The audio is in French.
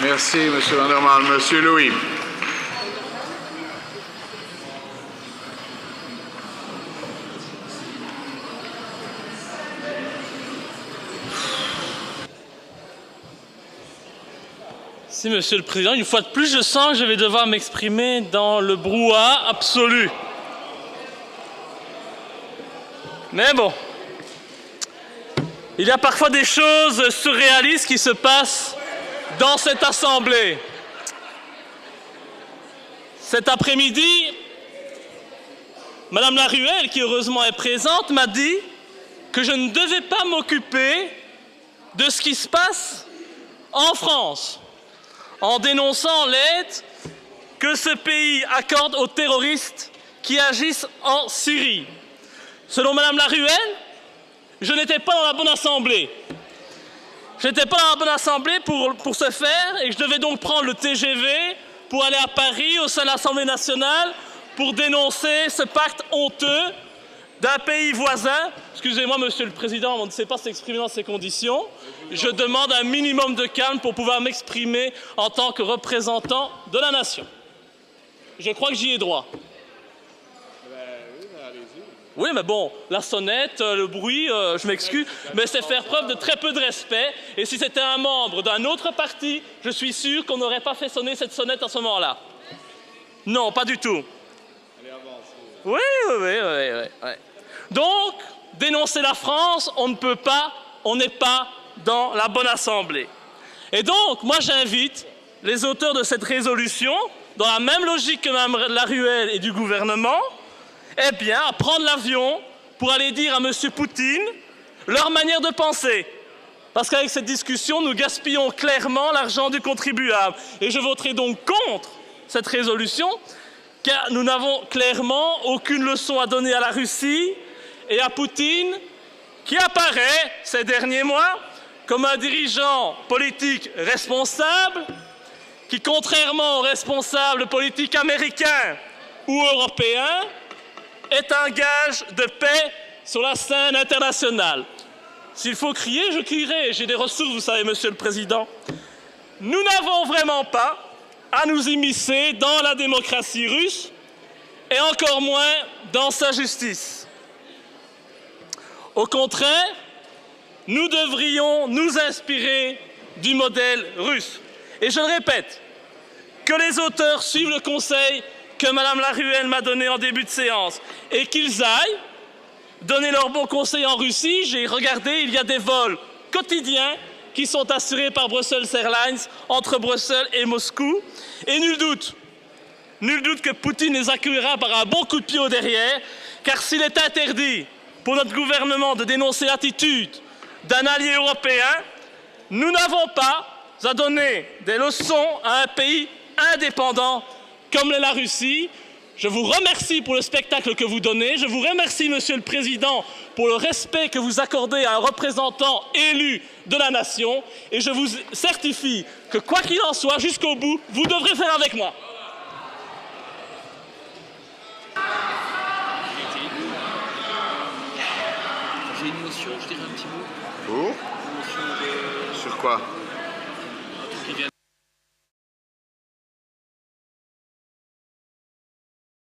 Merci, M. Vandermaal. Monsieur Louis. Si, Monsieur le Président, une fois de plus, je sens que je vais devoir m'exprimer dans le brouhaha absolu. Mais bon, il y a parfois des choses surréalistes qui se passent dans cette Assemblée. Cet après-midi, Madame Laruelle, qui heureusement est présente, m'a dit que je ne devais pas m'occuper de ce qui se passe en France, en dénonçant l'aide que ce pays accorde aux terroristes qui agissent en Syrie. Selon Madame Laruelle, je n'étais pas dans la bonne assemblée. Je n'étais pas dans la bonne assemblée pour ce faire et je devais donc prendre le TGV pour aller à Paris, au sein de l'Assemblée nationale, pour dénoncer ce pacte honteux d'un pays voisin. Excusez-moi, Monsieur le Président, on ne sait pas s'exprimer dans ces conditions. Je demande un minimum de calme pour pouvoir m'exprimer en tant que représentant de la nation. Je crois que j'y ai droit. Oui, mais bon, la sonnette, le bruit, je m'excuse, mais c'est faire preuve de très peu de respect. Et si c'était un membre d'un autre parti, je suis sûr qu'on n'aurait pas fait sonner cette sonnette à ce moment-là. Non, pas du tout. Oui. Donc, dénoncer la France, on ne peut pas, on n'est pas dans la bonne assemblée. Et donc, moi j'invite les auteurs de cette résolution, dans la même logique que Mme Laruelle et du gouvernement, eh bien, à prendre l'avion pour aller dire à M. Poutine leur manière de penser. Parce qu'avec cette discussion, nous gaspillons clairement l'argent du contribuable. Et je voterai donc contre cette résolution, car nous n'avons clairement aucune leçon à donner à la Russie et à Poutine, qui apparaît ces derniers mois comme un dirigeant politique responsable, qui, contrairement aux responsables politiques américains ou européens, est un gage de paix sur la scène internationale. S'il faut crier, je crierai. J'ai des ressources, vous savez, Monsieur le Président. Nous n'avons vraiment pas à nous immiscer dans la démocratie russe et encore moins dans sa justice. Au contraire, nous devrions nous inspirer du modèle russe. Et je le répète, que les auteurs suivent le conseil que Mme Laruelle m'a donné en début de séance et qu'ils aillent donner leur bon conseil en Russie. J'ai regardé, il y a des vols quotidiens qui sont assurés par Brussels Airlines entre Bruxelles et Moscou. Et nul doute que Poutine les accueillera par un bon coup de pied au derrière, car s'il est interdit pour notre gouvernement de dénoncer l'attitude d'un allié européen, nous n'avons pas à donner des leçons à un pays indépendant comme l'est la Russie. Je vous remercie pour le spectacle que vous donnez. Je vous remercie, Monsieur le Président, pour le respect que vous accordez à un représentant élu de la nation. Et je vous certifie que, quoi qu'il en soit, jusqu'au bout, vous devrez faire avec moi. J'ai une motion, je dirais un petit mot. Vous? Une motion de... Sur quoi?